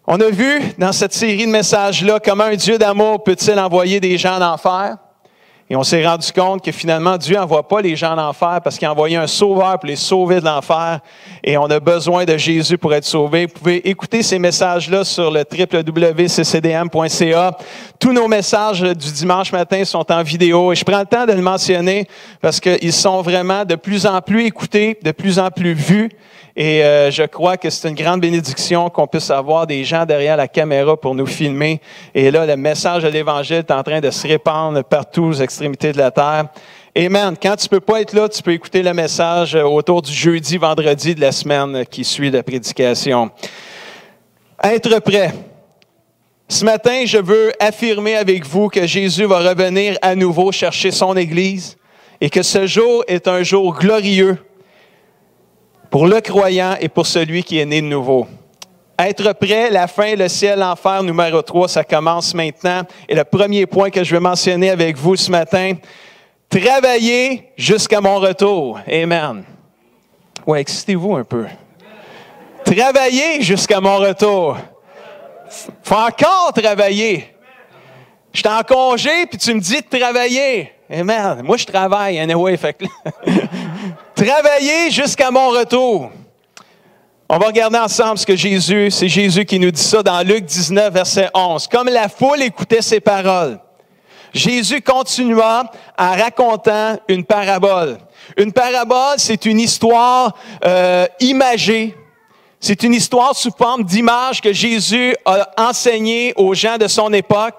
On a vu dans cette série de messages-là comment un Dieu d'amour peut-il envoyer des gens en enfer. Et on s'est rendu compte que finalement, Dieu n'envoie pas les gens en enfer parce qu'il a envoyé un sauveur pour les sauver de l'enfer. Et on a besoin de Jésus pour être sauvé. Vous pouvez écouter ces messages-là sur le www.ccdm.ca. Tous nos messages du dimanche matin sont en vidéo. Et je prends le temps de le mentionner parce qu'ils sont vraiment de plus en plus écoutés, de plus en plus vus. Et je crois que c'est une grande bénédiction qu'on puisse avoir des gens derrière la caméra pour nous filmer. Et là, le message de l'Évangile est en train de se répandre partout aux extrémités de la terre. Amen. Quand tu peux pas être là, tu peux écouter le message autour du jeudi, vendredi de la semaine qui suit la prédication. Être prêt. Ce matin, je veux affirmer avec vous que Jésus va revenir à nouveau chercher son Église et que ce jour est un jour glorieux pour le croyant et pour celui qui est né de nouveau. Être prêt, la fin, le ciel, l'enfer, numéro 3, ça commence maintenant. Et le premier point que je veux mentionner avec vous ce matin, travailler jusqu'à mon retour. Amen. Ouais, excitez-vous un peu. Travailler jusqu'à mon retour. Faut encore travailler. Je suis en congé, puis tu me dis de travailler. Amen. Moi, je travaille, anyway, fait que travailler jusqu'à mon retour. On va regarder ensemble ce que c'est Jésus qui nous dit ça dans Luc 19, verset 11. Comme la foule écoutait ses paroles, Jésus continua en racontant une parabole. Une parabole, c'est une histoire imagée. C'est une histoire sous forme d'image que Jésus a enseignée aux gens de son époque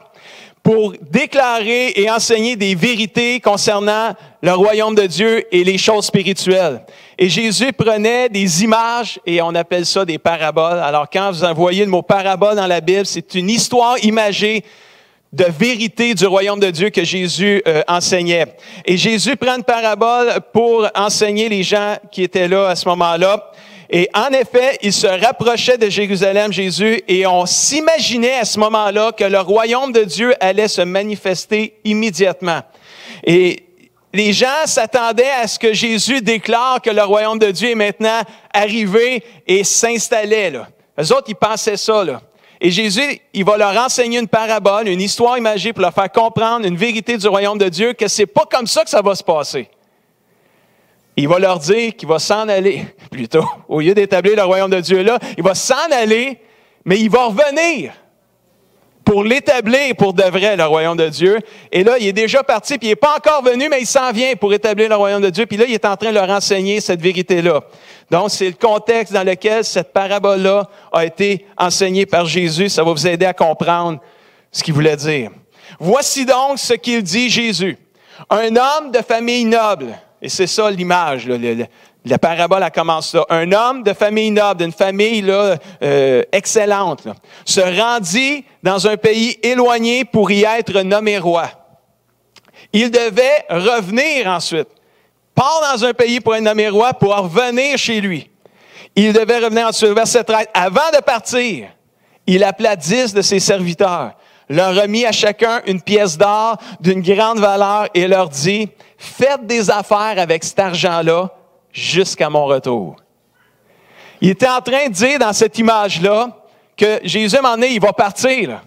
pour déclarer et enseigner des vérités concernant le royaume de Dieu et les choses spirituelles. Et Jésus prenait des images et on appelle ça des paraboles. Alors quand vous voyez le mot parabole dans la Bible, c'est une histoire imagée de vérité du royaume de Dieu que Jésus enseignait. Et Jésus prend une parabole pour enseigner les gens qui étaient là à ce moment-là. Et en effet, il se rapprochait de Jérusalem, Jésus, et on s'imaginait à ce moment-là que le royaume de Dieu allait se manifester immédiatement. Et les gens s'attendaient à ce que Jésus déclare que le royaume de Dieu est maintenant arrivé et s'installait, là. Eux autres, ils pensaient ça, là. Et Jésus, il va leur enseigner une parabole, une histoire imagée pour leur faire comprendre une vérité du royaume de Dieu, que c'est pas comme ça que ça va se passer. Il va leur dire qu'il va s'en aller, plutôt. Au lieu d'établir le royaume de Dieu là, il va s'en aller, mais il va revenir pour l'établir pour de vrai, le royaume de Dieu. Et là, il est déjà parti, puis il n'est pas encore venu, mais il s'en vient pour établir le royaume de Dieu. Puis là, il est en train de leur enseigner cette vérité-là. Donc, c'est le contexte dans lequel cette parabole-là a été enseignée par Jésus. Ça va vous aider à comprendre ce qu'il voulait dire. Voici donc ce qu'il dit Jésus. Un homme de famille noble. Et c'est ça l'image, là, la parabole, elle commence là. Un homme de famille noble, d'une famille là, excellente, là, se rendit dans un pays éloigné pour y être nommé roi. Il devait revenir ensuite. Part dans un pays pour être nommé roi, pour revenir chez lui. Il devait revenir ensuite. Verset 13. Avant de partir, il appela 10 de ses serviteurs, leur remit à chacun une pièce d'or d'une grande valeur et leur dit, « Faites des affaires avec cet argent-là jusqu'à mon retour. » Il était en train de dire dans cette image-là que Jésus, à un moment donné, il va partir. Là.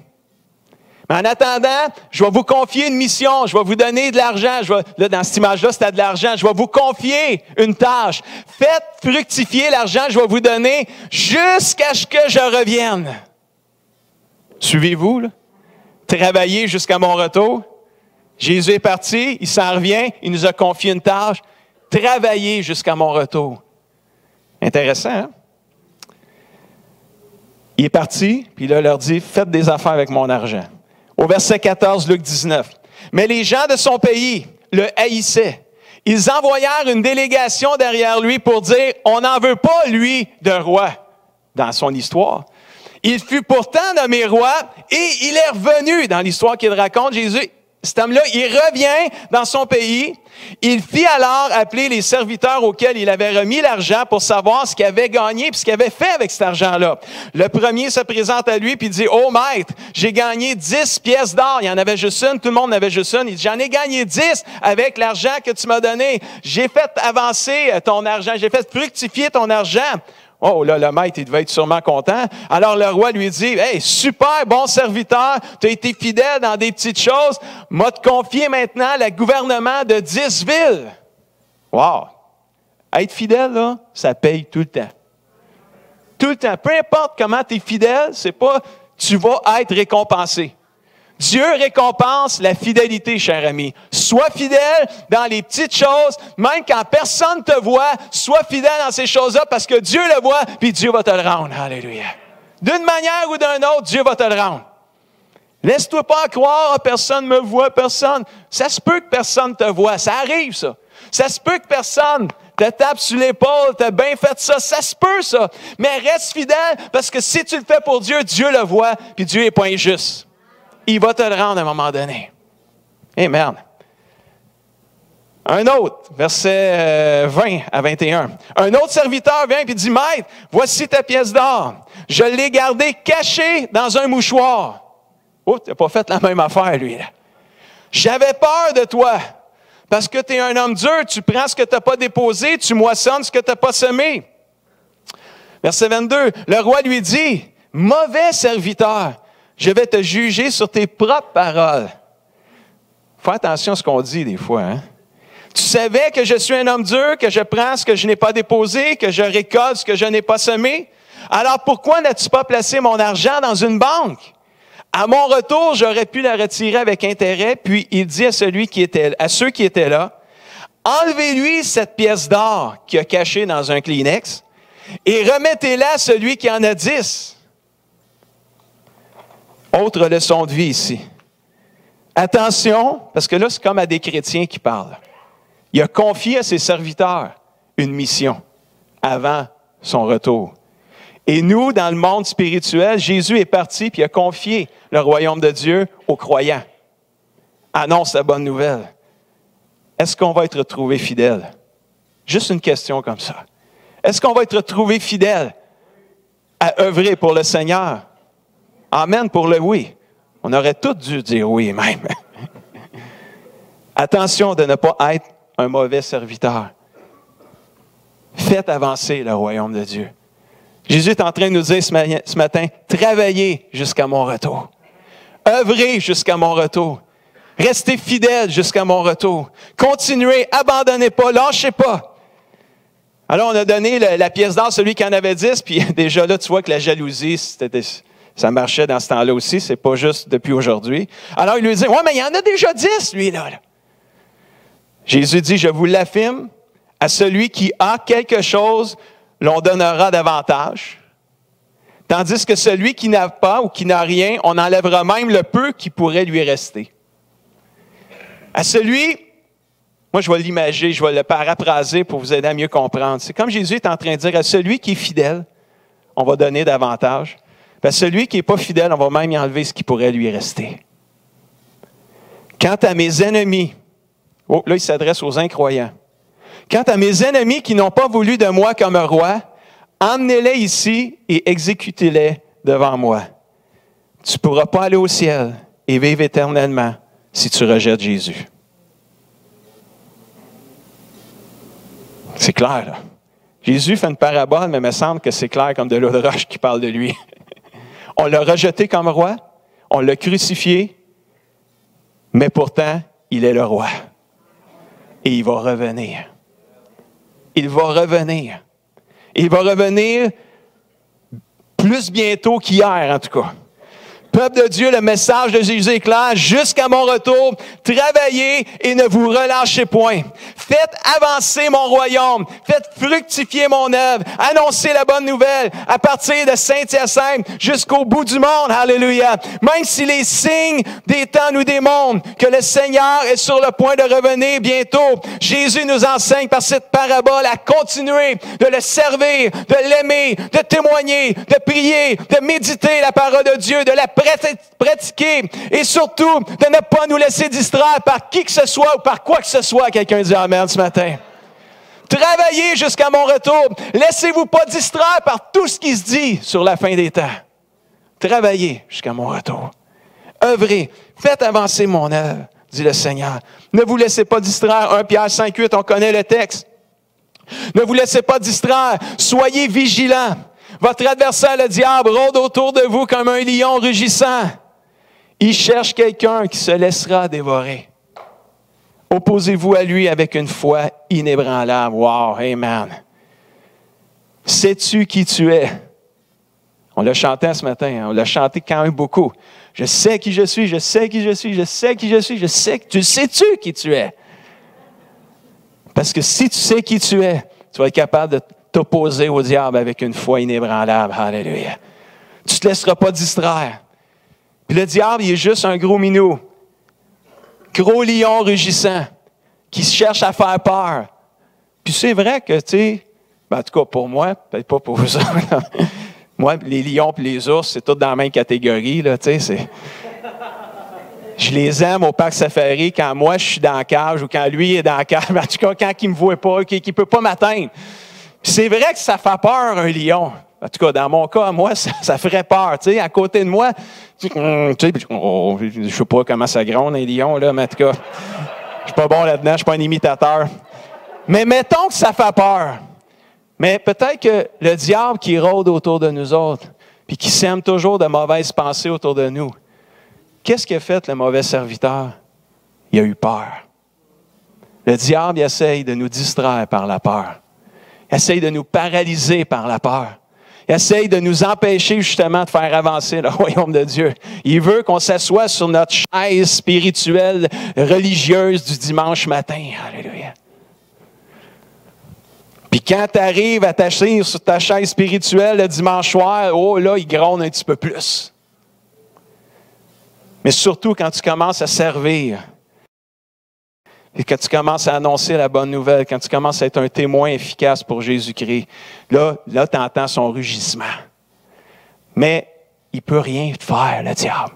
Mais en attendant, je vais vous confier une mission, je vais vous donner de l'argent. Là, dans cette image-là, c'était de l'argent. Je vais vous confier une tâche. Faites fructifier l'argent que je vais vous donner jusqu'à ce que je revienne. Suivez-vous, là? Travailler jusqu'à mon retour. Jésus est parti, il s'en revient, il nous a confié une tâche. Travailler jusqu'à mon retour. Intéressant, hein? Il est parti, puis là, il leur dit, faites des affaires avec mon argent. Au verset 14, Luc 19. Mais les gens de son pays le haïssaient. Ils envoyèrent une délégation derrière lui pour dire, on n'en veut pas, lui, de roi, dans son histoire. Il fut pourtant nommé roi et il est revenu dans l'histoire qu'il raconte. Jésus, cet homme-là, il revient dans son pays. Il fit alors appeler les serviteurs auxquels il avait remis l'argent pour savoir ce qu'il avait gagné et ce qu'il avait fait avec cet argent-là. Le premier se présente à lui puis dit, « Oh maître, j'ai gagné 10 pièces d'or. » Il y en avait juste une, tout le monde en avait juste une. Il dit, « J'en ai gagné 10 avec l'argent que tu m'as donné. J'ai fait avancer ton argent, j'ai fait fructifier ton argent. » Oh là, le maître, il devait être sûrement content. Alors le roi lui dit, « Hey, super, bon serviteur, tu as été fidèle dans des petites choses, m'a te confié maintenant le gouvernement de 10 villes. » Wow! Être fidèle, là, ça paye tout le temps. Tout le temps. Peu importe comment tu es fidèle, c'est pas tu vas être récompensé. Dieu récompense la fidélité, cher ami. Sois fidèle dans les petites choses, même quand personne ne te voit, sois fidèle dans ces choses-là parce que Dieu le voit, puis Dieu va te le rendre. Alléluia. D'une manière ou d'une autre, Dieu va te le rendre. Laisse-toi pas croire, personne ne me voit, personne. Ça se peut que personne te voit, ça arrive ça. Ça se peut que personne te tape sur l'épaule, t'as bien fait ça, ça se peut ça. Mais reste fidèle parce que si tu le fais pour Dieu, Dieu le voit, puis Dieu n'est pas injuste. Il va te le rendre à un moment donné. Amen. Un autre, verset 20 à 21. Un autre serviteur vient et dit, « Maître, voici ta pièce d'or. Je l'ai gardée cachée dans un mouchoir. » Oh, tu n'as pas fait la même affaire, lui. Là. « J'avais peur de toi, parce que tu es un homme dur, tu prends ce que tu n'as pas déposé, tu moissonnes ce que tu n'as pas semé. » Verset 22, le roi lui dit, « Mauvais serviteur, je vais te juger sur tes propres paroles. » Fais attention à ce qu'on dit des fois. Hein? Tu savais que je suis un homme dur, que je prends ce que je n'ai pas déposé, que je récolte ce que je n'ai pas semé. Alors pourquoi n'as-tu pas placé mon argent dans une banque? À mon retour, j'aurais pu la retirer avec intérêt. Puis il dit à ceux qui étaient là, enlevez-lui cette pièce d'or qu'il a cachée dans un Kleenex et remettez-la à celui qui en a 10. Autre leçon de vie ici. Attention, parce que là, c'est comme à des chrétiens qui parlent. Il a confié à ses serviteurs une mission avant son retour. Et nous, dans le monde spirituel, Jésus est parti puis a confié le royaume de Dieu aux croyants. Annonce la bonne nouvelle. Est-ce qu'on va être retrouvé fidèle? Juste une question comme ça. Est-ce qu'on va être retrouvé fidèle à œuvrer pour le Seigneur? Amen pour le oui. On aurait tous dû dire oui même. Attention de ne pas être un mauvais serviteur. Faites avancer le royaume de Dieu. Jésus est en train de nous dire ce matin, travaillez jusqu'à mon retour. Œuvrez jusqu'à mon retour. Restez fidèles jusqu'à mon retour. Continuez, abandonnez pas, lâchez pas. Alors, on a donné la pièce d'or à celui qui en avait 10, puis déjà là, tu vois que la jalousie, ça marchait dans ce temps-là aussi, c'est pas juste depuis aujourd'hui. Alors, il lui dit, « Ouais, mais il y en a déjà 10, lui, là. » Jésus dit, « Je vous l'affirme, à celui qui a quelque chose, l'on donnera davantage. Tandis que celui qui n'a pas ou qui n'a rien, on enlèvera même le peu qui pourrait lui rester. » À celui, moi je vais l'imager, je vais le paraphraser pour vous aider à mieux comprendre. C'est comme Jésus est en train de dire, à celui qui est fidèle, on va donner davantage. Puis à celui qui n'est pas fidèle, on va même y enlever ce qui pourrait lui rester. Quant à mes ennemis, oh là il s'adresse aux incroyants. Quant à mes ennemis qui n'ont pas voulu de moi comme roi, emmenez-les ici et exécutez-les devant moi. Tu ne pourras pas aller au ciel et vivre éternellement si tu rejettes Jésus. C'est clair, là. Jésus fait une parabole, mais il me semble que c'est clair comme de l'eau de roche qui parle de lui. On l'a rejeté comme roi, on l'a crucifié, mais pourtant, il est le roi. Et il va revenir. Il va revenir. Il va revenir plus bientôt qu'hier, en tout cas. Peuple de Dieu, le message de Jésus est clair. Jusqu'à mon retour, travaillez et ne vous relâchez point. Faites avancer mon royaume. Faites fructifier mon œuvre. Annoncez la bonne nouvelle à partir de Saint-Hyacinthe jusqu'au bout du monde. Alléluia. Même si les signes des temps nous démontrent que le Seigneur est sur le point de revenir bientôt, Jésus nous enseigne par cette parabole à continuer de le servir, de l'aimer, de témoigner, de prier, de méditer la parole de Dieu, de la pratiquer et surtout de ne pas nous laisser distraire par qui que ce soit ou par quoi que ce soit. Quelqu'un dit amen ce matin. Travaillez jusqu'à mon retour. Laissez-vous pas distraire par tout ce qui se dit sur la fin des temps. Travaillez jusqu'à mon retour. Œuvrez. Faites avancer mon œuvre, dit le Seigneur. Ne vous laissez pas distraire. 1 Pierre 5,8, on connaît le texte. Ne vous laissez pas distraire. Soyez vigilants. Votre adversaire, le diable, rôde autour de vous comme un lion rugissant. Il cherche quelqu'un qui se laissera dévorer. Opposez-vous à lui avec une foi inébranlable. Wow, amen. Sais-tu qui tu es? On l'a chanté ce matin, hein? On l'a chanté quand même beaucoup. Je sais qui je suis, je sais qui je suis, je sais qui je suis, je sais que tu sais-tu qui tu es? Parce que si tu sais qui tu es, tu vas être capable de t'opposer au diable avec une foi inébranlable. Alléluia. Tu ne te laisseras pas distraire. Puis le diable, il est juste un gros minou. Gros lion rugissant qui cherche à faire peur. Puis c'est vrai que, tu sais, en tout cas pour moi, peut-être pas pour vous autres. Moi, les lions et les ours, c'est tous dans la même catégorie, là, tu sais, je les aime au parc safari quand moi, je suis dans la cage ou quand lui est dans la cage. En tout cas, quand il ne me voit pas, qu'il ne peut pas m'atteindre. Puis c'est vrai que ça fait peur, un lion. En tout cas, dans mon cas, moi, ça ferait peur. Tu sais, à côté de moi, je ne sais pas comment ça gronde, un lion, là, mais en tout cas, je ne suis pas bon là-dedans, je ne suis pas un imitateur. Mais mettons que ça fait peur. Mais peut-être que le diable qui rôde autour de nous autres, puis qui sème toujours de mauvaises pensées autour de nous, qu'est-ce qu'a fait le mauvais serviteur? Il a eu peur. Le diable, il essaye de nous distraire par la peur. Il essaye de nous paralyser par la peur. Il essaye de nous empêcher justement de faire avancer le royaume de Dieu. Il veut qu'on s'assoie sur notre chaise spirituelle, religieuse du dimanche matin. Alléluia. Puis quand tu arrives à t'asseoir sur ta chaise spirituelle le dimanche soir, oh là, il gronde un petit peu plus. Mais surtout quand tu commences à servir, et que tu commences à annoncer la bonne nouvelle, quand tu commences à être un témoin efficace pour Jésus-Christ, là tu entends son rugissement. Mais il ne peut rien te faire, le diable.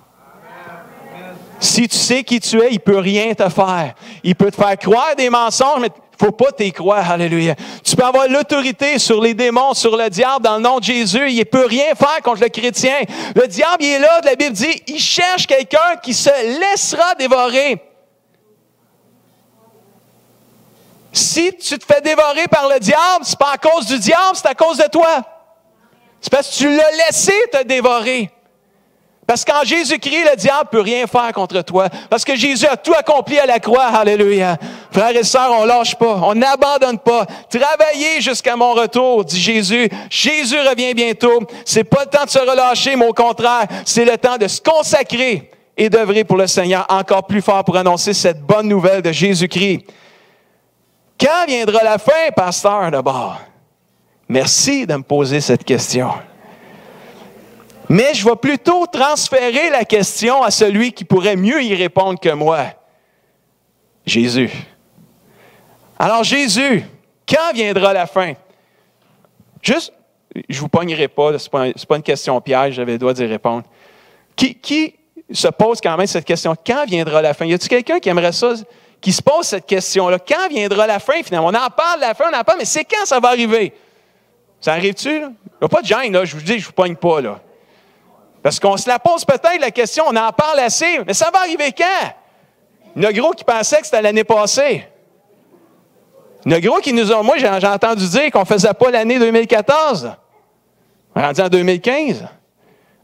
Si tu sais qui tu es, il ne peut rien te faire. Il peut te faire croire des mensonges, mais il ne faut pas t'y croire. Alléluia. Tu peux avoir l'autorité sur les démons, sur le diable, dans le nom de Jésus. Il ne peut rien faire contre le chrétien. Le diable, il est là, la Bible dit, il cherche quelqu'un qui se laissera dévorer. Si tu te fais dévorer par le diable, ce n'est pas à cause du diable, c'est à cause de toi. C'est parce que tu l'as laissé te dévorer. Parce qu'en Jésus-Christ, le diable ne peut rien faire contre toi. Parce que Jésus a tout accompli à la croix. Alléluia. Frères et sœurs, on ne lâche pas. On n'abandonne pas. Travaillez jusqu'à mon retour, dit Jésus. Jésus revient bientôt. Ce n'est pas le temps de se relâcher, mais au contraire, c'est le temps de se consacrer et d'œuvrer pour le Seigneur encore plus fort pour annoncer cette bonne nouvelle de Jésus-Christ. Quand viendra la fin, pasteur, d'abord? Merci de me poser cette question. Mais je vais plutôt transférer la question à celui qui pourrait mieux y répondre que moi. Jésus. Alors Jésus, quand viendra la fin? Juste, je ne vous pognerai pas, ce n'est pas une question piège, j'avais le droit d'y répondre. Qui se pose quand même cette question? Quand viendra la fin? Y a-t-il quelqu'un qui aimerait ça, qui se pose cette question-là? Quand viendra la fin, finalement? On en parle de la fin, on en parle, mais c'est quand ça va arriver? Ça arrive-tu? Il n'y a pas de gêne, là. Je vous dis, je ne vous pogne pas, là. Parce qu'on se la pose peut-être, la question, on en parle assez, mais ça va arriver quand? Il y en a gros qui pensaient que c'était l'année passée. Il y en a gros qui nous ont... Moi, j'ai entendu dire qu'on ne faisait pas l'année 2014. On est rendu en 2015.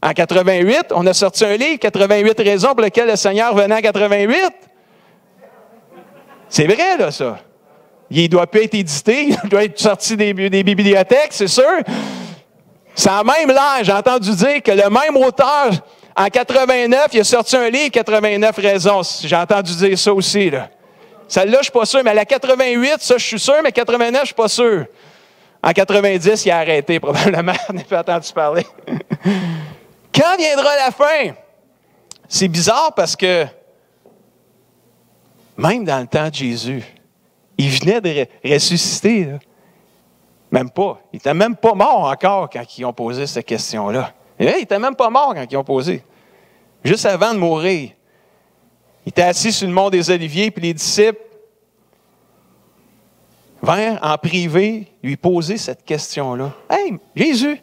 En 88, on a sorti un livre, 88 raisons pour lesquelles le Seigneur venait en 88. C'est vrai, là, ça. Il ne doit plus être édité, il doit être sorti des bibliothèques, c'est sûr. Ça a même l'air, j'ai entendu dire que le même auteur, en 89, il a sorti un livre, 89 raisons. J'ai entendu dire ça aussi, là. Celle-là, je ne suis pas sûr, mais à la 88, ça, je suis sûr, mais 89, je ne suis pas sûr. En 90, il a arrêté, probablement. On n'a pas entendu parler. Quand viendra la fin? C'est bizarre parce que, même dans le temps de Jésus, il venait de ressusciter, là. Même pas. Il n'était même pas mort encore quand ils ont posé cette question-là. Il n'était même pas mort quand ils ont posé. Juste avant de mourir. Il était assis sur le mont des Oliviers, puis les disciples vinrent en privé lui poser cette question-là. « Hey, Jésus,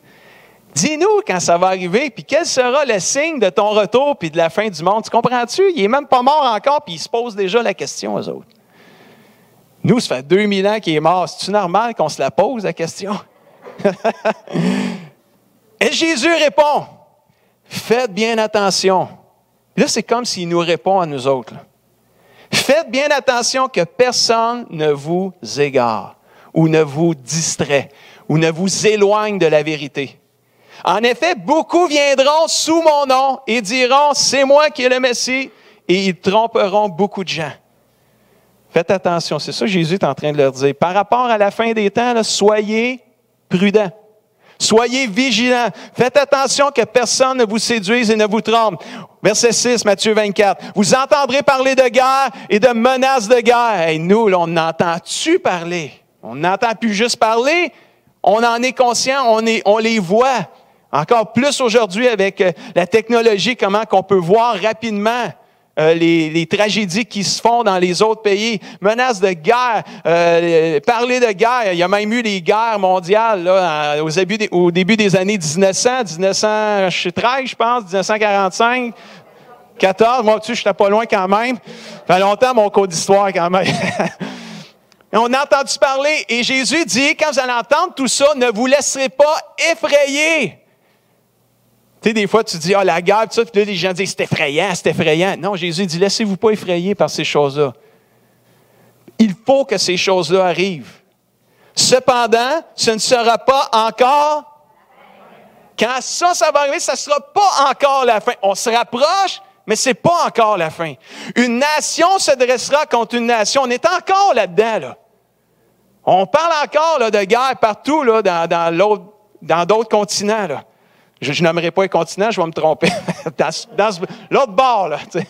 dis-nous quand ça va arriver, puis quel sera le signe de ton retour puis de la fin du monde? » Tu comprends-tu? Il n'est même pas mort encore, puis il se pose déjà la question aux autres. Nous, ça fait 2000 ans qu'il est mort. C'est-tu normal qu'on se la pose, la question? Et Jésus répond, faites bien attention. Là, c'est comme s'il nous répond à nous autres. Là. Faites bien attention que personne ne vous égare ou ne vous distrait ou ne vous éloigne de la vérité. En effet, beaucoup viendront sous mon nom et diront, c'est moi qui est le Messie, et ils tromperont beaucoup de gens. Faites attention, c'est ça que Jésus est en train de leur dire. Par rapport à la fin des temps, là, soyez prudents. Soyez vigilants. Faites attention que personne ne vous séduise et ne vous trompe. Verset 6, Matthieu 24. Vous entendrez parler de guerre et de menaces de guerre. Hey, nous, là, on entend-tu parler? On n'entend plus juste parler. On en est conscient, on les voit. Encore plus aujourd'hui avec la technologie, comment qu'on peut voir rapidement les tragédies qui se font dans les autres pays. Menaces de guerre, parler de guerre. Il y a même eu les guerres mondiales là, au début des années 1913, je pense, 1945, 14. Moi, je n'étais pas loin quand même. Ça fait longtemps mon cours d'histoire quand même. On a entendu parler et Jésus dit, quand vous allez entendre tout ça, ne vous laisserez pas effrayer. Tu sais, des fois, tu dis, la guerre, tout ça, puis là, les gens disent, c'est effrayant, c'est effrayant. Non, Jésus dit, laissez-vous pas effrayer par ces choses-là. Il faut que ces choses-là arrivent. Cependant, ce ne sera pas encore. Quand ça va arriver, ça ne sera pas encore la fin. On se rapproche, mais ce n'est pas encore la fin. Une nation se dressera contre une nation. On est encore là-dedans, là. On parle encore là, de guerre partout là, dans d'autres continents, là. Je n'aimerais pas les continents, je vais me tromper. dans l'autre bord, là. T'sais.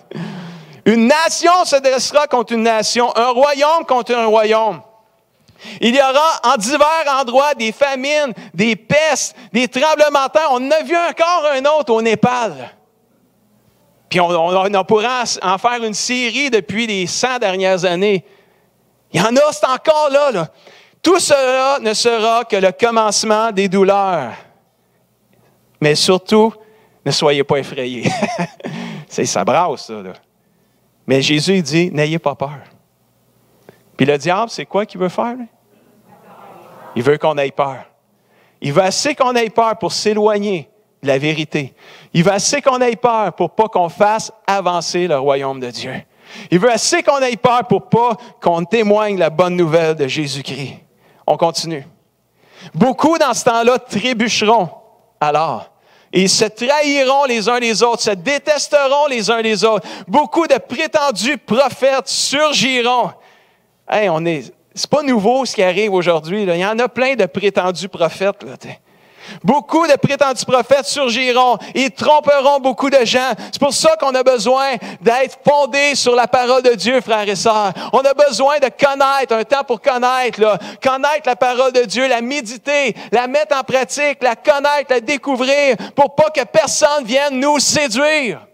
Une nation se dressera contre une nation, un royaume contre un royaume. Il y aura en divers endroits des famines, des pestes, des tremblements de terre. On en a vu encore un autre au Népal. Puis on pourra en faire une série depuis les 100 dernières années. Il y en a, c'est encore là, là. Tout cela ne sera que le commencement des douleurs. Mais surtout, ne soyez pas effrayés. Ça brasse, ça. Là. Mais Jésus dit, n'ayez pas peur. Puis le diable, c'est quoi qu'il veut faire? Là? Il veut qu'on ait peur. Il veut assez qu'on ait peur pour s'éloigner de la vérité. Il veut assez qu'on ait peur pour pas qu'on fasse avancer le royaume de Dieu. Il veut assez qu'on ait peur pour pas qu'on témoigne la bonne nouvelle de Jésus-Christ. On continue. Beaucoup dans ce temps-là trébucheront. Alors, ils se trahiront les uns les autres, se détesteront les uns les autres. Beaucoup de prétendus prophètes surgiront. Hey, c'est pas nouveau ce qui arrive aujourd'hui. Là. Il y en a plein de prétendus prophètes. Là, beaucoup de prétendus prophètes surgiront. Ils tromperont beaucoup de gens. C'est pour ça qu'on a besoin d'être fondés sur la parole de Dieu, frères et sœurs. On a besoin de connaître, un temps pour connaître, là. Connaître la parole de Dieu, la méditer, la mettre en pratique, la connaître, la découvrir, pour pas que personne vienne nous séduire.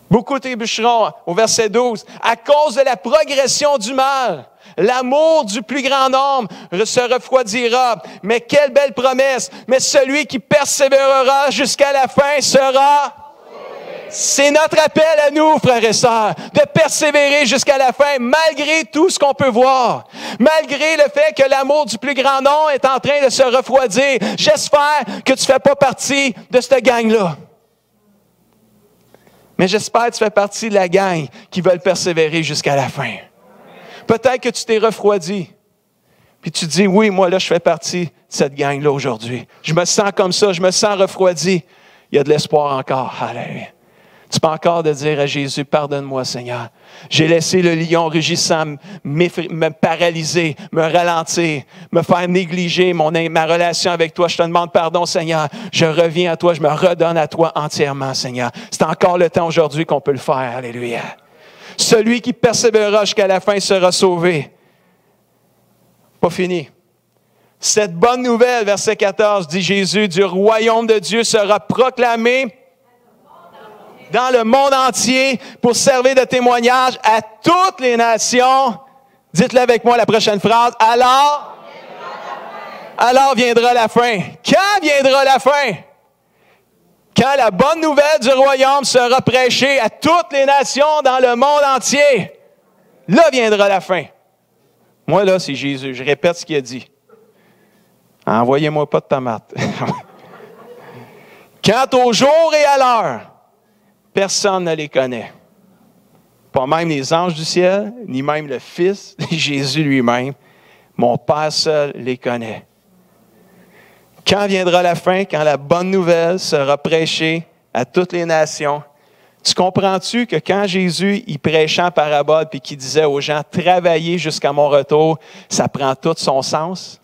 Beaucoup trébucheront, au verset 12, à cause de la progression du mal. L'amour du plus grand nombre se refroidira. Mais quelle belle promesse! Mais celui qui persévérera jusqu'à la fin sera... C'est notre appel à nous, frères et sœurs, de persévérer jusqu'à la fin, malgré tout ce qu'on peut voir. Malgré le fait que l'amour du plus grand nombre est en train de se refroidir. J'espère que tu ne fais pas partie de cette gang-là. Mais j'espère que tu fais partie de la gang qui veulent persévérer jusqu'à la fin. Peut-être que tu t'es refroidi. Puis tu te dis, oui, moi là, je fais partie de cette gang-là aujourd'hui. Je me sens comme ça, je me sens refroidi. Il y a de l'espoir encore. Alléluia. Tu peux encore de dire à Jésus, pardonne-moi Seigneur. J'ai laissé le lion rugissant me paralyser, me ralentir, me faire négliger ma relation avec toi. Je te demande pardon Seigneur. Je reviens à toi, je me redonne à toi entièrement Seigneur. C'est encore le temps aujourd'hui qu'on peut le faire. Alléluia. Celui qui persévérera jusqu'à la fin sera sauvé. Pas fini. Cette bonne nouvelle, verset 14, dit Jésus, du royaume de Dieu sera proclamé dans le monde entier pour servir de témoignage à toutes les nations. Dites-le avec moi la prochaine phrase. Alors viendra la fin. Quand viendra la fin? Quand la bonne nouvelle du royaume sera prêchée à toutes les nations dans le monde entier. là viendra la fin. Moi, là, c'est Jésus. Je répète ce qu'il a dit. Envoyez-moi pas de tomates. Quant au jour et à l'heure, personne ne les connaît. Pas même les anges du ciel, ni même le Fils, Jésus lui-même. Mon Père seul les connaît. Quand viendra la fin, quand la bonne nouvelle sera prêchée à toutes les nations, tu comprends-tu que quand Jésus il prêchait en parabole puis qu'il disait aux gens « Travaillez jusqu'à mon retour », ça prend tout son sens?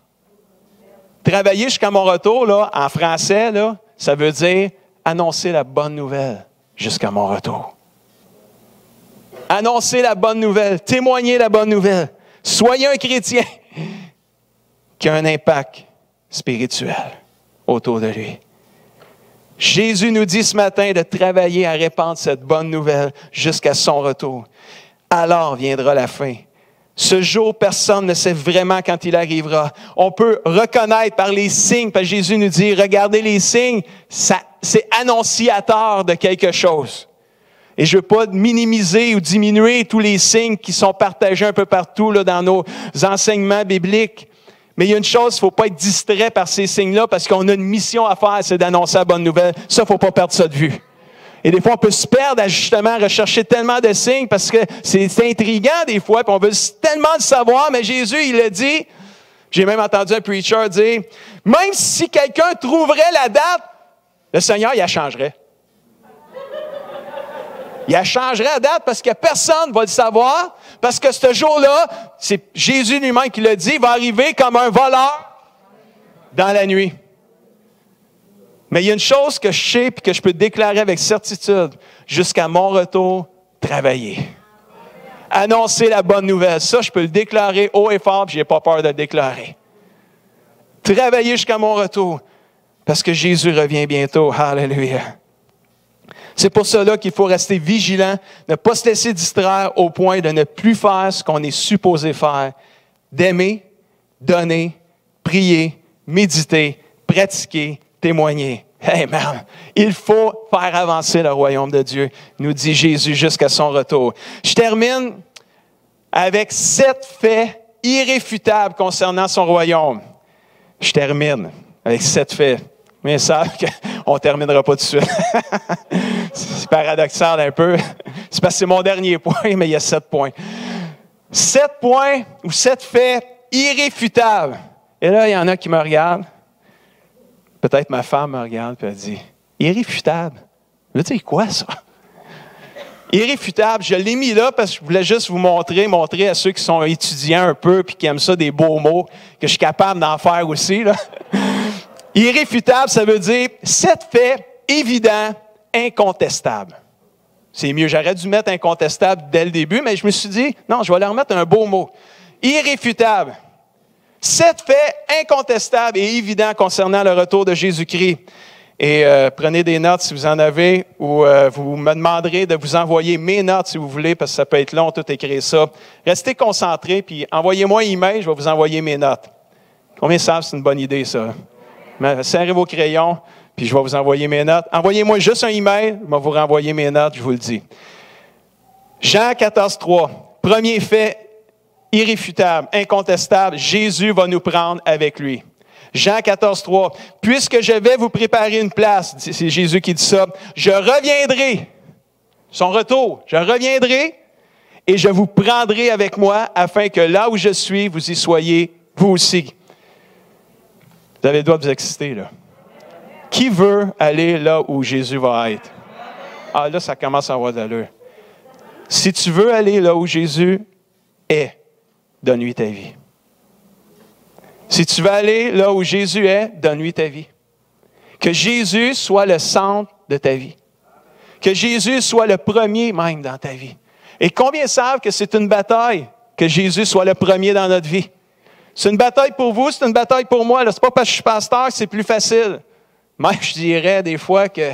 Travailler jusqu'à mon retour, là, en français, là, ça veut dire annoncer la bonne nouvelle jusqu'à mon retour. Annoncer la bonne nouvelle, témoigner la bonne nouvelle. Soyez un chrétien qui a un impact spirituel autour de lui. Jésus nous dit ce matin de travailler à répandre cette bonne nouvelle jusqu'à son retour. Alors viendra la fin. Ce jour, personne ne sait vraiment quand il arrivera. On peut reconnaître par les signes, parce que Jésus nous dit, regardez les signes, c'est annonciateur de quelque chose. Et je ne veux pas minimiser ou diminuer tous les signes qui sont partagés un peu partout là, dans nos enseignements bibliques. Mais il y a une chose, il ne faut pas être distrait par ces signes-là parce qu'on a une mission à faire, c'est d'annoncer la bonne nouvelle. Ça, il ne faut pas perdre ça de vue. Et des fois, on peut se perdre à justement rechercher tellement de signes parce que c'est intriguant des fois, puis on veut tellement le savoir, mais Jésus, il a dit, j'ai même entendu un preacher dire, même si quelqu'un trouverait la date, le Seigneur, il la changerait. Il la changerait la date parce que personne ne va le savoir, parce que ce jour-là, c'est Jésus lui-même qui l'a dit, il va arriver comme un voleur dans la nuit. Mais il y a une chose que je sais et que je peux déclarer avec certitude, jusqu'à mon retour, travailler. Annoncer la bonne nouvelle. Ça, je peux le déclarer haut et fort, puis je n'ai pas peur de le déclarer. Travailler jusqu'à mon retour, parce que Jésus revient bientôt. Alléluia. C'est pour cela qu'il faut rester vigilant, ne pas se laisser distraire au point de ne plus faire ce qu'on est supposé faire. D'aimer, donner, prier, méditer, pratiquer, témoigner. Amen. Il faut faire avancer le royaume de Dieu, nous dit Jésus jusqu'à son retour. Je termine avec 7 faits irréfutables concernant son royaume. Je termine avec 7 faits. Mais ça, on ne terminera pas tout de suite. C'est paradoxal un peu. C'est parce que c'est mon dernier point, mais il y a 7 points. 7 points ou 7 faits irréfutables. Et là, il y en a qui me regardent. Peut-être ma femme me regarde et elle dit « Irréfutable? » Je veux dire quoi, ça? Irréfutable, je l'ai mis là parce que je voulais juste vous montrer à ceux qui sont étudiants un peu et qui aiment ça, des beaux mots, que je suis capable d'en faire aussi, là. Irréfutable, ça veut dire 7 faits évidents, incontestables. C'est mieux, j'aurais dû mettre incontestable dès le début, mais je me suis dit, non, je vais leur mettre un beau mot. Irréfutable. 7 faits incontestables et évidents concernant le retour de Jésus-Christ. Et prenez des notes si vous en avez, ou vous me demanderez de vous envoyer mes notes si vous voulez, parce que ça peut être long, tout écrire ça. Restez concentrés, puis envoyez-moi un email, je vais vous envoyer mes notes. Combien savent c'est une bonne idée, ça? Serrez vos crayons, puis je vais vous envoyer mes notes. Envoyez-moi juste un email, je vais vous renvoyer mes notes, je vous le dis. Jean 14,3, premier fait irréfutable, incontestable, Jésus va nous prendre avec lui. Jean 14,3, puisque je vais vous préparer une place, c'est Jésus qui dit ça, je reviendrai, son retour, je reviendrai et je vous prendrai avec moi afin que là où je suis, vous y soyez, vous aussi. Vous avez le droit de vous exciter, là. Qui veut aller là où Jésus va être? Ah, là, ça commence à avoir de l'allure. Si tu veux aller là où Jésus est, donne-lui ta vie. Si tu veux aller là où Jésus est, donne-lui ta vie. Que Jésus soit le centre de ta vie. Que Jésus soit le premier même dans ta vie. Et combien savent que c'est une bataille que Jésus soit le premier dans notre vie? C'est une bataille pour vous, c'est une bataille pour moi. Ce n'est pas parce que je suis pasteur que c'est plus facile. Même, je dirais des fois que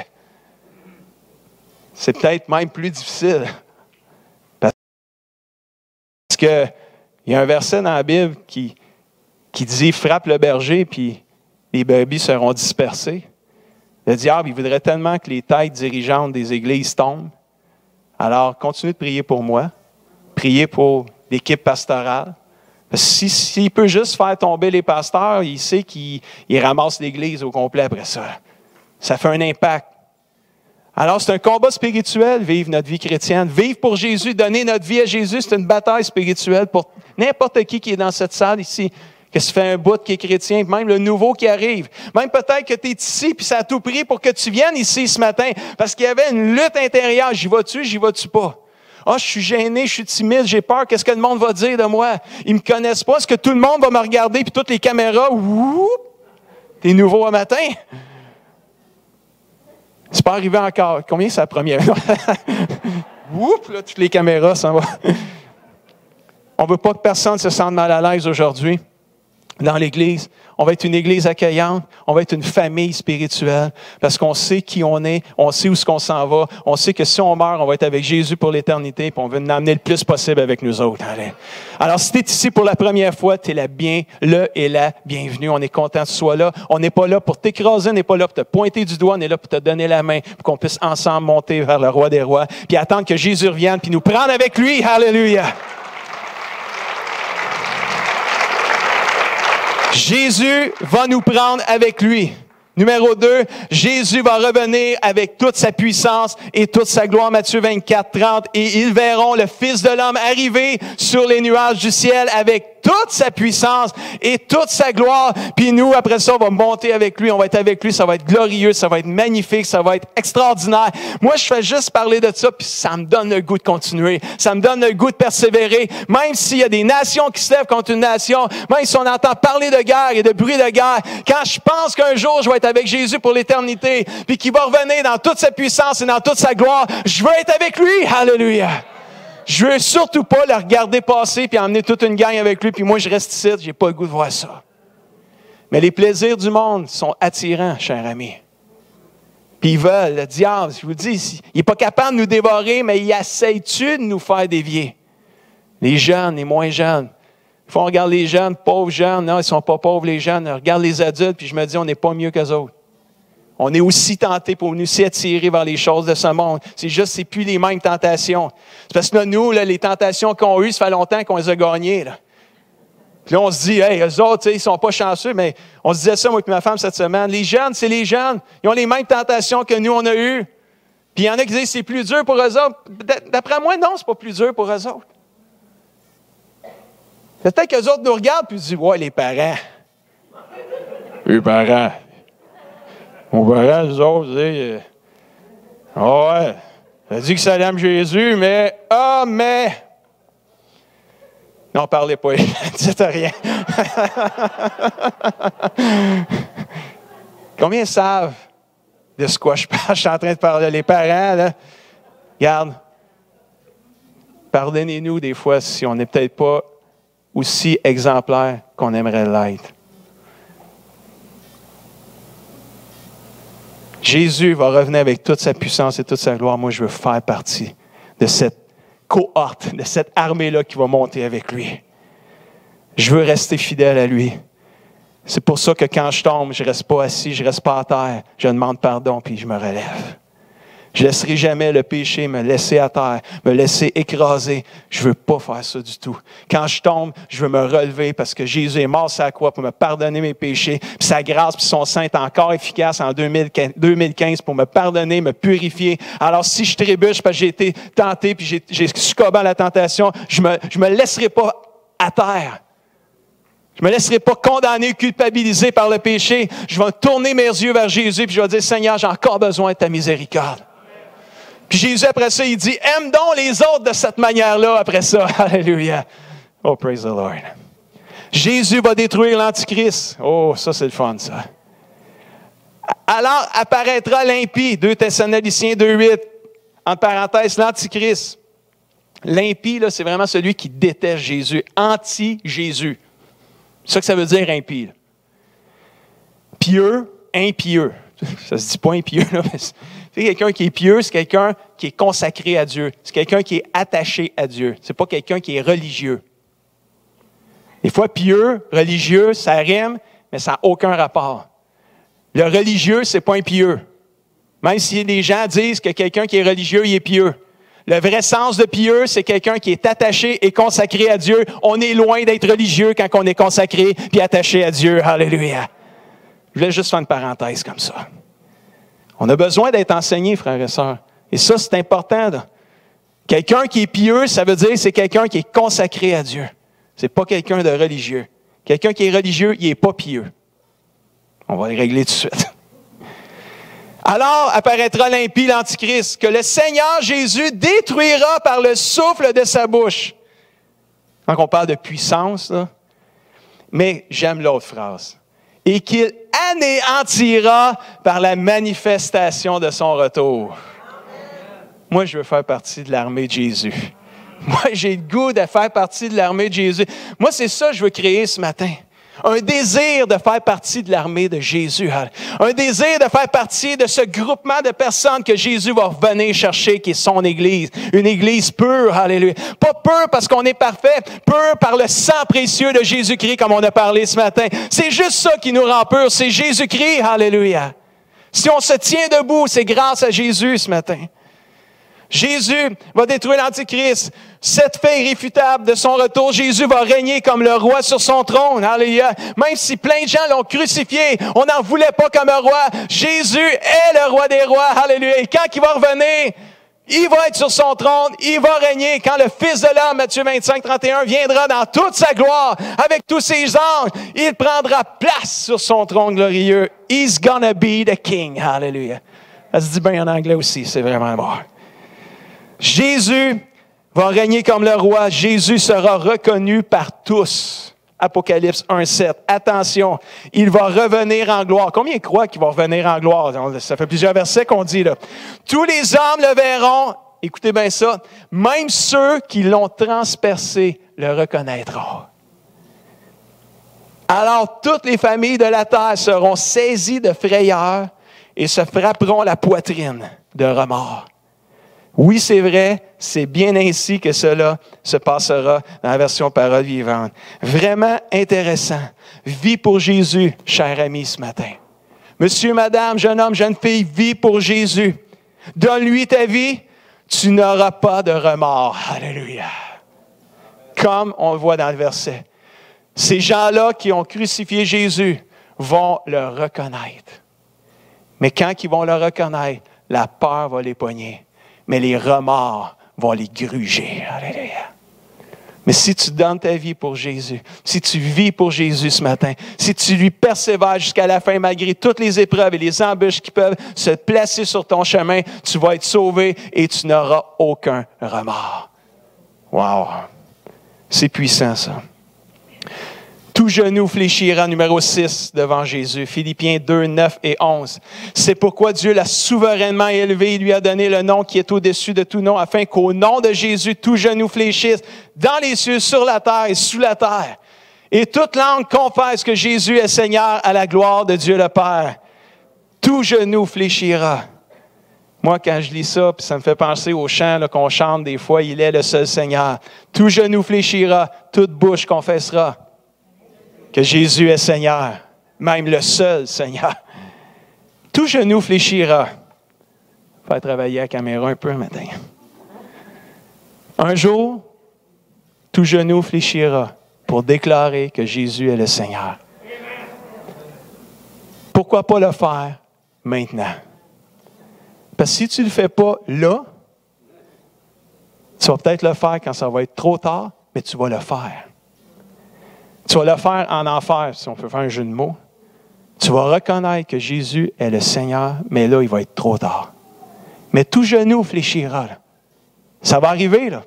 c'est peut-être même plus difficile. Parce qu'il y a un verset dans la Bible qui dit « Frappe le berger, puis les brebis seront dispersées. » Le diable, il voudrait tellement que les têtes dirigeantes des églises tombent. Alors, continuez de prier pour moi. Priez pour d'équipe pastorale. S'il peut juste faire tomber les pasteurs, il sait qu'il ramasse l'Église au complet après ça. Ça fait un impact. Alors, c'est un combat spirituel, vivre notre vie chrétienne. Vivre pour Jésus, donner notre vie à Jésus, c'est une bataille spirituelle pour n'importe qui est dans cette salle ici, que ça fait un bout qui est chrétien, même le nouveau qui arrive. Même peut-être que tu es ici, puis ça a tout pris pour que tu viennes ici ce matin, parce qu'il y avait une lutte intérieure. J'y vas-tu pas? Ah, je suis gêné, je suis timide, j'ai peur. Qu'est-ce que le monde va dire de moi? Ils me connaissent pas. Est-ce que tout le monde va me regarder, puis toutes les caméras, t'es nouveau un matin? C'est pas arrivé encore. Combien c'est la première? Oups, là, toutes les caméras s'en vont. On ne veut pas que personne se sente mal à l'aise aujourd'hui dans l'Église. On va être une Église accueillante. On va être une famille spirituelle parce qu'on sait qui on est. On sait où est-ce qu'on s'en va. On sait que si on meurt, on va être avec Jésus pour l'éternité puis on veut l'emmener le plus possible avec nous autres. Allez. Alors, si tu es ici pour la première fois, tu es la bienvenue. On est content que tu sois là. On n'est pas là pour t'écraser, on n'est pas là pour te pointer du doigt, on est là pour te donner la main pour qu'on puisse ensemble monter vers le Roi des Rois puis attendre que Jésus revienne puis nous prendre avec lui. Alléluia! Jésus va nous prendre avec lui. Numéro 2, Jésus va revenir avec toute sa puissance et toute sa gloire. Matthieu 24, 30. Et ils verront le Fils de l'homme arriver sur les nuages du ciel avec toute sa puissance et toute sa gloire. Puis nous, après ça, on va monter avec lui. On va être avec lui. Ça va être glorieux. Ça va être magnifique. Ça va être extraordinaire. Moi, je fais juste parler de ça, puis ça me donne le goût de continuer. Ça me donne le goût de persévérer. Même s'il y a des nations qui se lèvent contre une nation, même si on entend parler de guerre et de bruit de guerre, quand je pense qu'un jour, je vais être avec Jésus pour l'éternité, puis qu'il va revenir dans toute sa puissance et dans toute sa gloire, je veux être avec lui. Alléluia! Je veux surtout pas le regarder passer puis emmener toute une gang avec lui, puis moi, je reste ici, j'ai pas le goût de voir ça. Mais les plaisirs du monde sont attirants, cher ami. Puis ils veulent, le diable, je vous dis, il n'est pas capable de nous dévorer, mais il essaie-tu de nous faire dévier? Les jeunes, les moins jeunes. Des fois, on regarde les jeunes, pauvres jeunes. Non, ils ne sont pas pauvres, les jeunes. On regarde les adultes, puis je me dis, on n'est pas mieux qu'eux autres. On est aussi tentés pour nous aussi attirer vers les choses de ce monde. C'est plus les mêmes tentations. C'est parce que nous, là, les tentations qu'on a eues, ça fait longtemps qu'on les a gagnées. Là. Puis là, on se dit, hey, eux autres, ils ne sont pas chanceux, mais on se disait ça, moi et ma femme, cette semaine. Les jeunes, c'est les jeunes. Ils ont les mêmes tentations que nous, on a eues. Puis il y en a qui disent, c'est plus dur pour eux autres. D'après moi, non, c'est pas plus dur pour eux autres. Peut-être qu'eux autres nous regardent et disent, ouais, les parents. Les parents. Mon parent, eux autres, disent, ouais, ça dit que ça aime Jésus, mais, mais. Non, parlez pas, dites rien. Combien savent de ce quoi je parle? Je suis en train de parler. Les parents, là, regarde, pardonnez-nous des fois si on n'est peut-être pas aussi exemplaire qu'on aimerait l'être. Jésus va revenir avec toute sa puissance et toute sa gloire. Moi, je veux faire partie de cette cohorte, de cette armée-là qui va monter avec lui. Je veux rester fidèle à lui. C'est pour ça que quand je tombe, je ne reste pas assis, je ne reste pas à terre. Je demande pardon, puis je me relève. Je ne laisserai jamais le péché me laisser à terre, me laisser écraser. Je ne veux pas faire ça du tout. Quand je tombe, je veux me relever parce que Jésus est mort sur la croix pour me pardonner mes péchés. Puis sa grâce puis son sang est encore efficace en 2015 pour me pardonner, me purifier. Alors si je trébuche parce que j'ai été tenté puis j'ai succombé à la tentation, je me laisserai pas à terre. Je ne me laisserai pas condamner, culpabiliser par le péché. Je vais tourner mes yeux vers Jésus puis je vais dire, Seigneur, j'ai encore besoin de ta miséricorde. Puis Jésus, après ça, il dit, aime donc les autres de cette manière-là, après ça. Alléluia. Oh, praise the Lord. Jésus va détruire l'Antichrist. Oh, ça, c'est le fun, ça. Alors apparaîtra l'impie. 2 Thessaloniciens 2,8. Entre parenthèses, l'Antichrist. L'impie, là, c'est vraiment celui qui déteste Jésus. Anti-Jésus. C'est ça que ça veut dire, impie. Là. Pieux, impieux. Ça se dit pas impieux, là, mais c'est quelqu'un qui est pieux, c'est quelqu'un qui est consacré à Dieu. C'est quelqu'un qui est attaché à Dieu. C'est pas quelqu'un qui est religieux. Des fois, pieux, religieux, ça rime, mais ça n'a aucun rapport. Le religieux, c'est pas un pieux. Même si les gens disent que quelqu'un qui est religieux, il est pieux. Le vrai sens de pieux, c'est quelqu'un qui est attaché et consacré à Dieu. On est loin d'être religieux quand on est consacré puis attaché à Dieu. Alléluia. Je voulais juste faire une parenthèse comme ça. On a besoin d'être enseigné, frères et sœurs. Et ça, c'est important. Là. Quelqu'un qui est pieux, ça veut dire que c'est quelqu'un qui est consacré à Dieu. C'est pas quelqu'un de religieux. Quelqu'un qui est religieux, il n'est pas pieux. On va les régler tout de suite. Alors apparaîtra l'impie, l'Antichrist, que le Seigneur Jésus détruira par le souffle de sa bouche. Quand on parle de puissance, là. Mais j'aime l'autre phrase. Et qu'il anéantira par la manifestation de son retour. Moi, je veux faire partie de l'armée de Jésus. Moi, j'ai le goût de faire partie de l'armée de Jésus. Moi, c'est ça que je veux créer ce matin. Un désir de faire partie de l'armée de Jésus. Un désir de faire partie de ce groupement de personnes que Jésus va venir chercher, qui est son Église. Une Église pure, alléluia. Pas pure parce qu'on est parfait, pure par le sang précieux de Jésus-Christ, comme on a parlé ce matin. C'est juste ça qui nous rend purs, c'est Jésus-Christ, alléluia. Si on se tient debout, c'est grâce à Jésus ce matin. Jésus va détruire l'Antichrist. Cette fait irréfutable de son retour, Jésus va régner comme le roi sur son trône. Alléluia. Même si plein de gens l'ont crucifié, on n'en voulait pas comme un roi. Jésus est le roi des rois. Alléluia. Et quand il va revenir, il va être sur son trône, il va régner. Quand le Fils de l'homme, Matthieu 25, 31, viendra dans toute sa gloire, avec tous ses anges, il prendra place sur son trône glorieux. He's gonna be the king. Alléluia. Ça se dit bien en anglais aussi, c'est vraiment bon. Jésus va régner comme le roi. Jésus sera reconnu par tous. Apocalypse 1,7. Attention, il va revenir en gloire. Combien croient qu'il va revenir en gloire? Ça fait plusieurs versets qu'on dit là. Tous les hommes le verront. Écoutez bien ça. Même ceux qui l'ont transpercé le reconnaîtront. Alors, toutes les familles de la terre seront saisies de frayeur et se frapperont la poitrine de remords. Oui, c'est vrai, c'est bien ainsi que cela se passera dans la version parole vivante. Vraiment intéressant. Vis pour Jésus, cher ami, ce matin. Monsieur, madame, jeune homme, jeune fille, vis pour Jésus. Donne-lui ta vie, tu n'auras pas de remords. Alléluia. Comme on le voit dans le verset. Ces gens-là qui ont crucifié Jésus vont le reconnaître. Mais quand ils vont le reconnaître, la peur va les pogner. Mais les remords vont les gruger. Alléluia. Mais si tu donnes ta vie pour Jésus, si tu vis pour Jésus ce matin, si tu lui persévères jusqu'à la fin, malgré toutes les épreuves et les embûches qui peuvent se placer sur ton chemin, tu vas être sauvé et tu n'auras aucun remords. Wow! C'est puissant, ça. Tout genou fléchira, numéro 6, devant Jésus. Philippiens 2, 9 et 11. C'est pourquoi Dieu l'a souverainement élevé. Il lui a donné le nom qui est au-dessus de tout nom, afin qu'au nom de Jésus, tout genou fléchisse dans les cieux, sur la terre et sous la terre. Et toute langue confesse que Jésus est Seigneur à la gloire de Dieu le Père. Tout genou fléchira. Moi, quand je lis ça, puis ça me fait penser au chant là, qu'on chante des fois, il est le seul Seigneur. Tout genou fléchira, toute bouche confessera que Jésus est Seigneur, même le seul Seigneur. Tout genou fléchira. Faire travailler la caméra un peu matin. Un jour, tout genou fléchira pour déclarer que Jésus est le Seigneur. Pourquoi pas le faire maintenant? Parce que si tu ne le fais pas là, tu vas peut-être le faire quand ça va être trop tard, mais tu vas le faire. Tu vas le faire en enfer, si on peut faire un jeu de mots. Tu vas reconnaître que Jésus est le Seigneur, mais là, il va être trop tard. Mais tout genou fléchira. Là. Ça va arriver, là.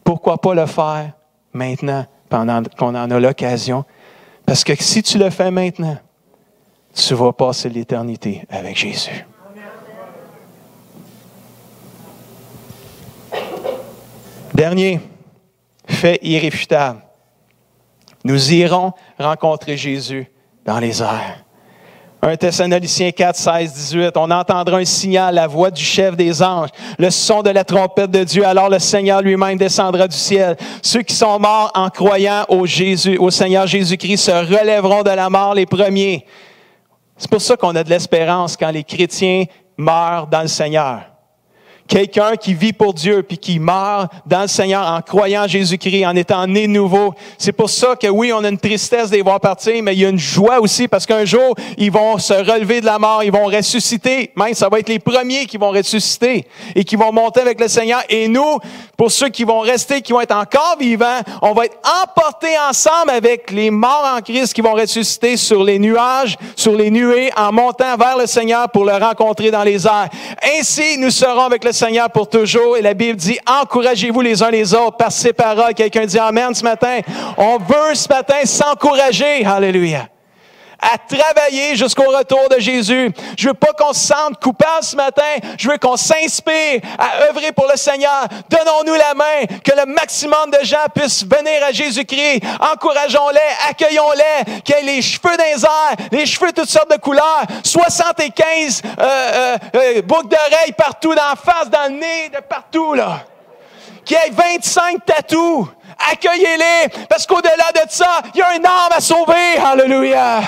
Pourquoi pas le faire maintenant, pendant qu'on en a l'occasion? Parce que si tu le fais maintenant, tu vas passer l'éternité avec Jésus. Dernier fait irréfutable. Nous irons rencontrer Jésus dans les airs. 1 Thessaloniciens 4, 16, 18. On entendra un signal, la voix du chef des anges, le son de la trompette de Dieu. Alors le Seigneur lui-même descendra du ciel. Ceux qui sont morts en croyant au Seigneur Jésus-Christ se relèveront de la mort les premiers. C'est pour ça qu'on a de l'espérance quand les chrétiens meurent dans le Seigneur. Quelqu'un qui vit pour Dieu puis qui meurt dans le Seigneur en croyant en Jésus-Christ, en étant né de nouveau. C'est pour ça que oui, on a une tristesse de les voir partir, mais il y a une joie aussi parce qu'un jour, ils vont se relever de la mort, ils vont ressusciter. Même, ça va être les premiers qui vont ressusciter et qui vont monter avec le Seigneur. Et nous, pour ceux qui vont rester, qui vont être encore vivants, on va être emportés ensemble avec les morts en Christ qui vont ressusciter sur les nuages, sur les nuées, en montant vers le Seigneur pour le rencontrer dans les airs. Ainsi, nous serons avec le Seigneur pour toujours. Et la Bible dit, encouragez-vous les uns les autres par ces paroles. Quelqu'un dit amen ce matin. On veut ce matin s'encourager. Alléluia. À travailler jusqu'au retour de Jésus. Je veux pas qu'on se sente coupable ce matin. Je veux qu'on s'inspire à œuvrer pour le Seigneur. Donnons-nous la main, que le maximum de gens puissent venir à Jésus-Christ. Encourageons-les, accueillons-les, qu'ils aient les cheveux dans les airs, les cheveux toutes sortes de couleurs, 75 boucles d'oreilles partout, dans la face, dans le nez, de partout, là. Qu'il y ait 25 tatous. Accueillez-les, parce qu'au-delà de ça, il y a une âme à sauver. Alléluia.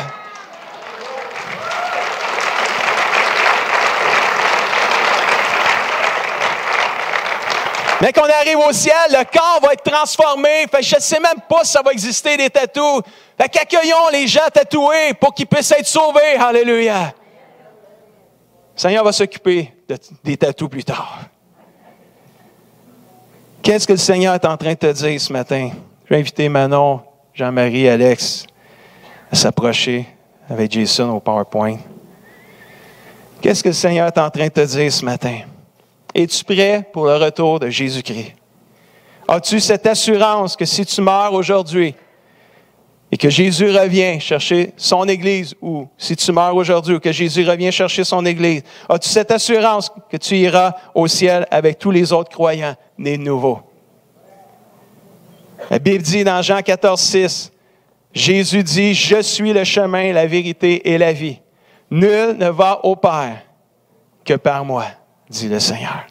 Mais qu'on arrive au ciel, le corps va être transformé. Fait que je ne sais même pas si ça va exister des tatous. Fait qu'accueillons les gens tatoués pour qu'ils puissent être sauvés. Alléluia. Le Seigneur va s'occuper des tatous plus tard. Qu'est-ce que le Seigneur est en train de te dire ce matin? Je vais inviter Manon, Jean-Marie, Alex à s'approcher avec Jason au PowerPoint. Qu'est-ce que le Seigneur est en train de te dire ce matin? Es-tu prêt pour le retour de Jésus-Christ? As-tu cette assurance que si tu meurs aujourd'hui et que Jésus revient chercher son Église, ou si tu meurs aujourd'hui ou que Jésus revient chercher son Église, as-tu cette assurance que tu iras au ciel avec tous les autres croyants nés de nouveau? La Bible dit dans Jean 14, 6, Jésus dit, « Je suis le chemin, la vérité et la vie. Nul ne va au Père que par moi, dit le Seigneur. »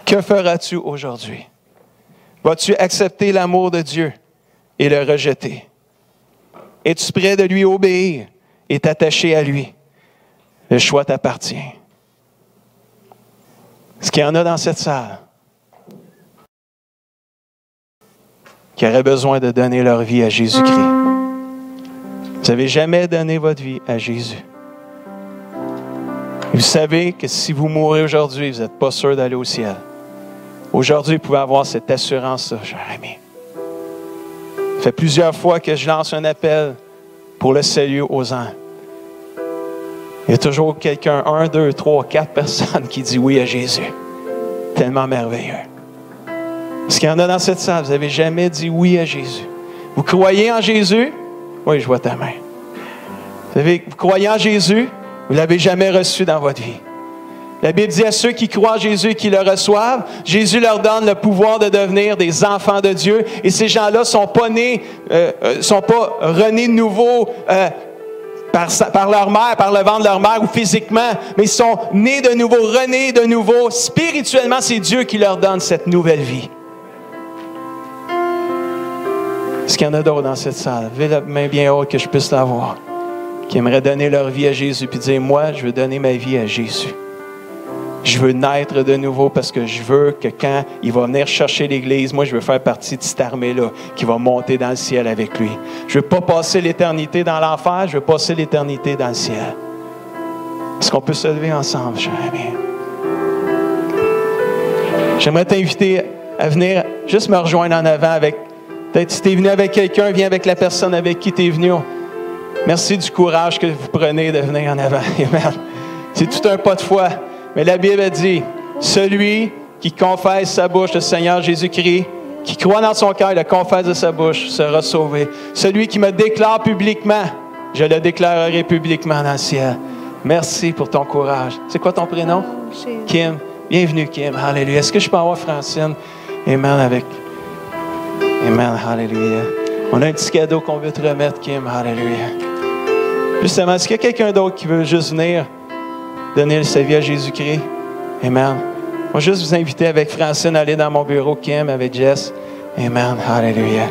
Que feras-tu aujourd'hui? Vas-tu accepter l'amour de Dieu et le rejeter? Es-tu prêt de lui obéir et t'attacher à lui? Le choix t'appartient. Est-ce qu'il y en a dans cette salle qui auraient besoin de donner leur vie à Jésus-Christ? Vous n'avez jamais donné votre vie à Jésus. Vous savez que si vous mourrez aujourd'hui, vous n'êtes pas sûr d'aller au ciel. Aujourd'hui, vous pouvez avoir cette assurance-là, cher ami. Ça fait plusieurs fois que je lance un appel pour le salut aux âmes. Il y a toujours quelqu'un, 1, 2, 3, 4 personnes qui dit oui à Jésus. Tellement merveilleux. Est-ce qu'il y en a dans cette salle? Vous n'avez jamais dit oui à Jésus. Vous croyez en Jésus? Oui, je vois ta main. Vous croyez en Jésus? Vous ne l'avez jamais reçu dans votre vie. La Bible dit à ceux qui croient en Jésus et qui le reçoivent, Jésus leur donne le pouvoir de devenir des enfants de Dieu. Et ces gens-là ne sont pas nés, sont pas renés de nouveau par leur mère, par le ventre de leur mère ou physiquement, mais ils sont nés de nouveau, renés de nouveau. Spirituellement, c'est Dieu qui leur donne cette nouvelle vie. Est-ce qu'il y en a d'autres dans cette salle? Levez la main bien haute que je puisse la voir. Qui aimeraient donner leur vie à Jésus puis dire, moi, je veux donner ma vie à Jésus. Je veux naître de nouveau parce que je veux que quand il va venir chercher l'Église, moi, je veux faire partie de cette armée-là qui va monter dans le ciel avec lui. Je ne veux pas passer l'éternité dans l'enfer, je veux passer l'éternité dans le ciel. Est-ce qu'on peut se lever ensemble, cher ami? J'aimerais t'inviter à venir juste me rejoindre en avant avec... Peut-être si tu es venu avec quelqu'un, viens avec la personne avec qui tu es venu. Merci du courage que vous prenez de venir en avant. Amen. C'est tout un pas de foi. Mais la Bible a dit, celui qui confesse sa bouche le Seigneur Jésus-Christ, qui croit dans son cœur et le confesse de sa bouche, sera sauvé. Celui qui me déclare publiquement, je le déclarerai publiquement dans le ciel. Merci pour ton courage. C'est quoi ton prénom? Kim. Bienvenue, Kim. Alléluia. Est-ce que je peux avoir Francine? Amen avec... Amen. Alléluia. On a un petit cadeau qu'on veut te remettre, Kim. Alléluia. Justement, est-ce qu'il y a quelqu'un d'autre qui veut juste venir donner sa vie à Jésus-Christ? Amen. Je vais juste vous inviter avec Francine à aller dans mon bureau, Kim, avec Jess. Amen. Alléluia.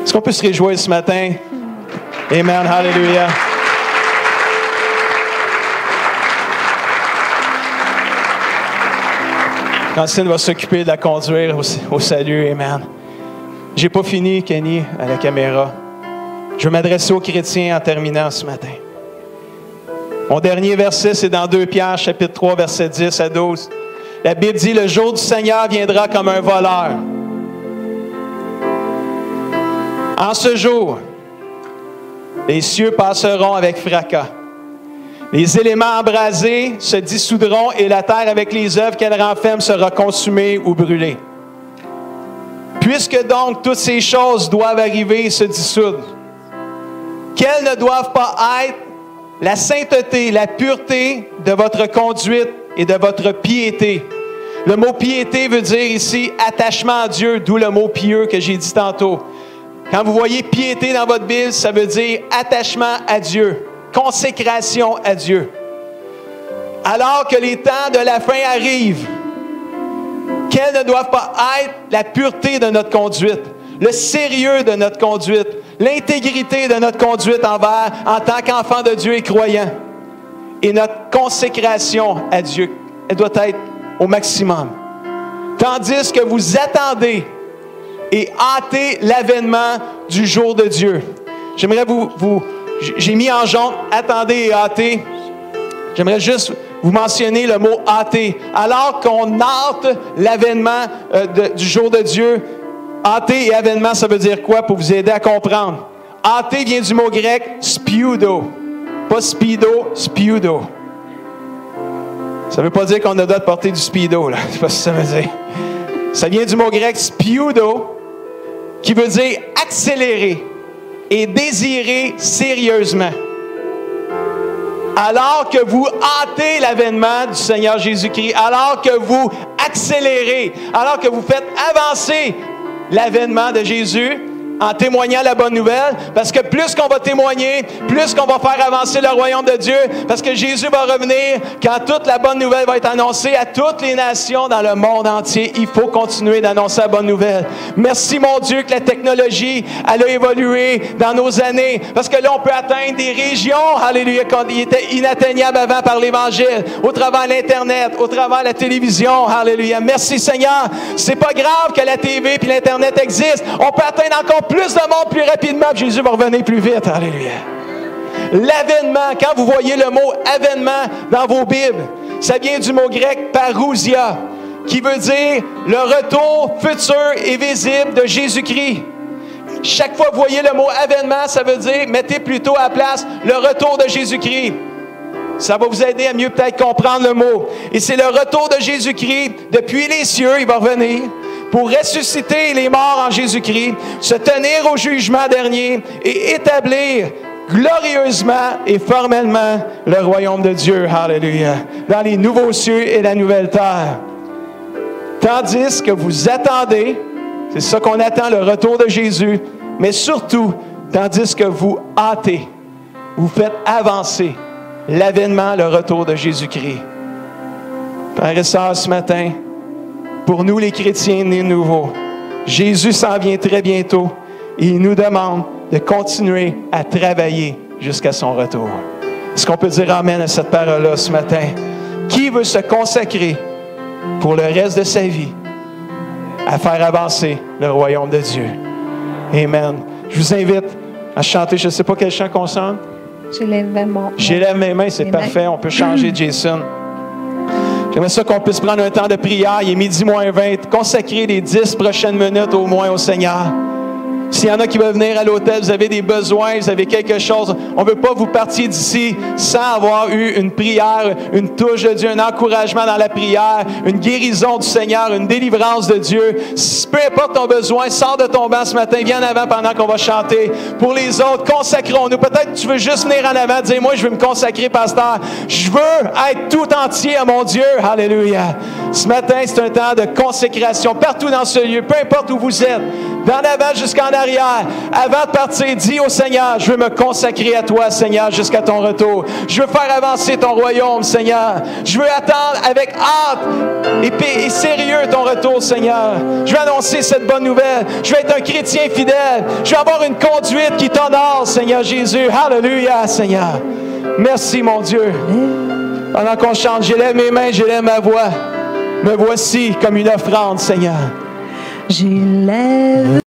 Est-ce qu'on peut se réjouir ce matin? Amen. Alléluia. Francine va s'occuper de la conduire au salut. Amen. J'ai pas fini, Kenny, à la caméra. Je vais m'adresser aux chrétiens en terminant ce matin. Mon dernier verset, c'est dans 2 Pierre, chapitre 3, versets 10 à 12. La Bible dit, « Le jour du Seigneur viendra comme un voleur. En ce jour, les cieux passeront avec fracas. Les éléments embrasés se dissoudront et la terre avec les œuvres qu'elle renferme sera consumée ou brûlée. Puisque donc toutes ces choses doivent arriver et se dissoudre, quelles ne doivent pas être la sainteté, la pureté de votre conduite et de votre piété. » Le mot piété veut dire ici attachement à Dieu, d'où le mot pieux que j'ai dit tantôt. Quand vous voyez piété dans votre Bible, ça veut dire attachement à Dieu, consécration à Dieu. Alors que les temps de la fin arrivent, quelles ne doivent pas être la pureté de notre conduite, le sérieux de notre conduite, l'intégrité de notre conduite en tant qu'enfant de Dieu et croyant. Et notre consécration à Dieu, elle doit être au maximum. Tandis que vous attendez et hâtez l'avènement du jour de Dieu. J'aimerais j'ai mis en jaune « attendez et hâtez ». J'aimerais juste vous mentionner le mot « hâter ». Alors qu'on hâte l'avènement du jour de Dieu, hâter et avènement, ça veut dire quoi pour vous aider à comprendre? Hâter vient du mot grec « spiudo ». Pas « speedo », « spiudo ». Ça ne veut pas dire qu'on a droit de porter du speedo, là. C'est pas ce que ça veut dire. Ça vient du mot grec « spiudo », qui veut dire « accélérer » et « désirer sérieusement ». Alors que vous hâtez l'avènement du Seigneur Jésus-Christ, alors que vous accélérez, alors que vous faites avancer l'avènement de Jésus en témoignant la bonne nouvelle, parce que plus qu'on va témoigner, plus qu'on va faire avancer le royaume de Dieu, parce que Jésus va revenir quand toute la bonne nouvelle va être annoncée à toutes les nations dans le monde entier. Il faut continuer d'annoncer la bonne nouvelle. Merci mon Dieu que la technologie, elle a évolué dans nos années, parce que là on peut atteindre des régions, alléluia, qui étaient inatteignables avant par l'Évangile, au travers de l'Internet, au travers de la télévision, alléluia. Merci Seigneur. C'est pas grave que la TV et l'Internet existent. On peut atteindre encore plus de monde plus rapidement, puis Jésus va revenir plus vite. Alléluia. L'avènement, quand vous voyez le mot avènement dans vos Bibles, ça vient du mot grec parousia, qui veut dire le retour futur et visible de Jésus-Christ. Chaque fois que vous voyez le mot avènement, ça veut dire, mettez plutôt à la place le retour de Jésus-Christ. Ça va vous aider à mieux peut-être comprendre le mot. Et c'est le retour de Jésus-Christ depuis les cieux, il va revenir, pour ressusciter les morts en Jésus-Christ, se tenir au jugement dernier et établir glorieusement et formellement le royaume de Dieu. Alléluia. Dans les nouveaux cieux et la nouvelle terre. Tandis que vous attendez, c'est ça qu'on attend, le retour de Jésus, mais surtout, tandis que vous hâtez, vous faites avancer l'avènement, le retour de Jésus-Christ. Frères et sœurs, ce matin, pour nous les chrétiens nés nouveaux, Jésus s'en vient très bientôt et il nous demande de continuer à travailler jusqu'à son retour. Est-ce qu'on peut dire amen à cette parole-là ce matin? Qui veut se consacrer pour le reste de sa vie à faire avancer le royaume de Dieu? Amen. Je vous invite à chanter, je ne sais pas quel chant qu'on chante. J'élève mes mains, c'est parfait. On peut changer, Jason. J'aimerais ça qu'on puisse prendre un temps de prière. Il est 12:20. Consacrer les 10 prochaines minutes au moins au Seigneur. S'il y en a qui veulent venir à l'hôtel, vous avez des besoins, vous avez quelque chose, on ne veut pas vous partir d'ici sans avoir eu une prière, une touche de Dieu, un encouragement dans la prière, une guérison du Seigneur, une délivrance de Dieu. Peu importe ton besoin, sors de ton banc ce matin, viens en avant pendant qu'on va chanter. Pour les autres, consacrons-nous. Peut-être que tu veux juste venir en avant, dire, moi je veux me consacrer, pasteur. Je veux être tout entier à mon Dieu. Alléluia. Ce matin, c'est un temps de consécration partout dans ce lieu, peu importe où vous êtes, d'en avant jusqu'en arrière. Avant de partir, dis au Seigneur, je veux me consacrer à toi, Seigneur, jusqu'à ton retour. Je veux faire avancer ton royaume, Seigneur. Je veux attendre avec hâte et sérieux ton retour, Seigneur. Je veux annoncer cette bonne nouvelle. Je veux être un chrétien fidèle. Je veux avoir une conduite qui t'honore, Seigneur Jésus. Alléluia, Seigneur. Merci, mon Dieu. Pendant qu'on chante, j'élève mes mains, j'élève ma voix. Me voici comme une offrande, Seigneur. J'élève